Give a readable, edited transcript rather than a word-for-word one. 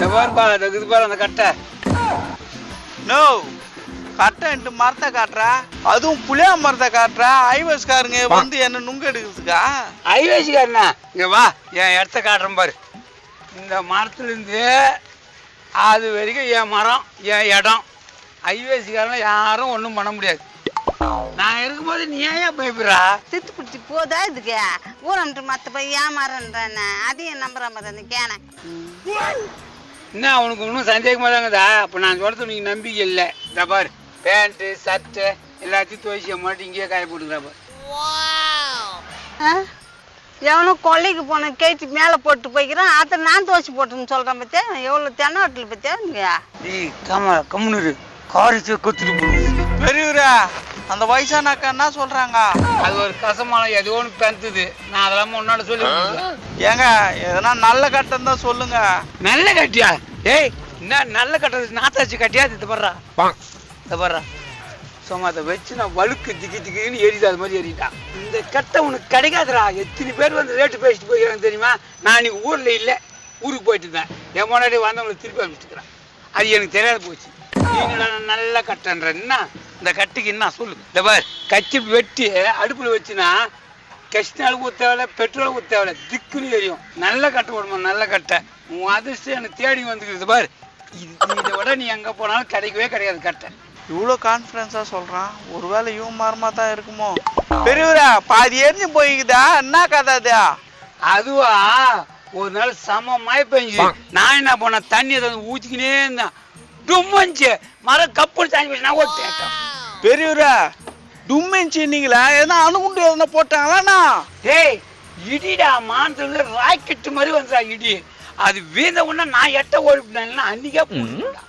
அந்த கட்டை நோ கட்டை மரத்தை காட்டுறா, அதுவும் புளியா மரத்தை காட்டுறா. ஐவஸ்காரங்க வந்து என்ன நுங்க எடுக்கிறதுக்கா? ஐவஸ்காரனா இங்க வா, என் இடத்த காட்டுறேன் பாரு. இந்த மரத்துல இருந்து அது வரைக்கும் என் மரம், என் இடம். ஐவஸ்காரன் யாரும் ஒன்றும் பண்ண முடியாது. நான் இருக்கும்போது நீ ஏன் பயப்படுறா? திட்டு பிடிச்சி போதா இதுக்கு ஊரம்ட்டு மற்ற போய் ஏமாறன்றானே, அதையும் நம்புற மாதிரி அந்த கேனை. என்ன அவனுக்கு இன்னும் சந்தேகமாக தாங்கதா? அப்போ நான் சொல்றது நீங்க நம்பிக்கை இல்லை. இந்த பாரு, பேண்ட்டு சட்டை எல்லாத்தையும் துவைச்சிய மாட்டி இங்கேயே காய போட்டுக்கிறா. எவனும் கொள்ளைக்கு போன கேட்டு மேலே போட்டு போய்க்கிறான், அதை நான் துவைச்சி போட்டுன்னு சொல்கிறேன். பத்தியா எவ்வளோ தென்னாட்டில் பத்தியா நீங்க? கம்முனு காரிச்சு கொத்துட்டு போடுது. பெரியவரா, அந்த வயசான அக்கா என்ன சொல்றாங்க? அது ஒரு கசமான எதோ ஒன்று பெருத்துது. நான் அதெல்லாம் முன்னாடி சொல்லி ஏங்க, எதனா நல்ல கட்டம் தான் சொல்லுங்க. நல்ல கட்டியா? ஏய், என்ன நல்ல கட்டுறது? நாத்தாச்சு கட்டியா? இது படுறா, இதை படுறா. சும்மா அதை வச்சு நான் வழுக்கு திக்கி திக்கின்னு ஏறிது, அது மாதிரி ஏறிட்டான். இந்த கட்டை உனக்கு கிடைக்காதுடா. எத்தனை பேர் வந்து ரேட்டு பேசிட்டு போய்க்கிறாங்க தெரியுமா? நான் இன்னைக்கு ஊரில் இல்லை, ஊருக்கு போயிட்டு இருந்தேன். என் முன்னாடி வந்தவங்களை திருப்பி அனுப்பிச்சுக்கிறேன். அது எனக்கு தெரியாத போச்சு. நல்ல கட்டன்ற என்ன இந்த கட்டிக்கு என்ன சொல்லு. இந்த பார், கச்சி வெட்டி அடுப்புல வச்சுனா கஷ்டாலும் ஊற்ற தேவையில்ல, பெட்ரோல் ஊற்ற தேவையில்ல, திக்குன்னு எரியும். நல்ல கட்டை போடுமா, நல்ல கட்டை. உன் அதிர்ஷ்டம் எனக்கு தேடி வந்துக்கிறது பாரு. இதை விட நீ எங்க போனாலும் கிடைக்கவே கிடையாது கட்டை. இவ்வளோ கான்ஃபிடன்ஸா சொல்றான், ஒருவேளை இவன் மரமா தான் இருக்குமோ? பெரியவரா, பாதி எரிஞ்சு போய்க்குதா? என்ன கதை அது? அதுவா, ஒரு நாள் சம மழை பெஞ்சு நான் என்ன பண்ணேன், தண்ணி அதை ஊற்றிக்கினே இருந்தேன். டும்மஞ்சு மரம் கப்புன்னு தாண்டி போச்சு. நான் ஓட்டேன். பெரியவரா, டும்மெஞ்சி நீங்களா? எதனா அணுகுண்டு எதனா போட்டாங்களா? ஏய், இடிடா, மானத்துல ராக்கெட்டு மாதிரி வந்துடா இடி. அது வீந்த உடனே நான் எட்ட ஓடிவிட்டேன். அன்னைக்கே போட்டுடா.